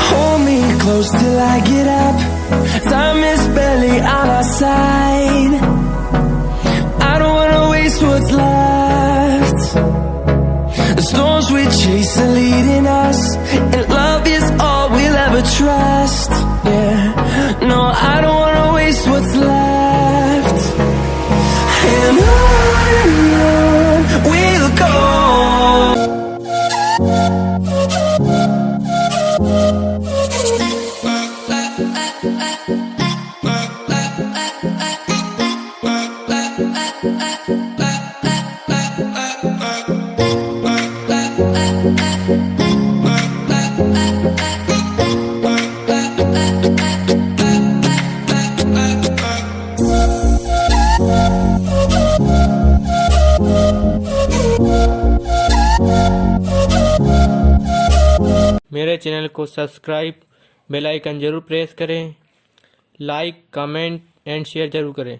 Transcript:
Hold me close till I get up. Time is barely on our side. I don't wanna waste what's left. The storms we chase are leading us, and love is all we'll ever trust. Yeah, no, I don't wanna waste what's left. And on we'll go. मेरे channel को subscribe, bell icon ज़रूर press करें, like, comment and share ज़रूर करें।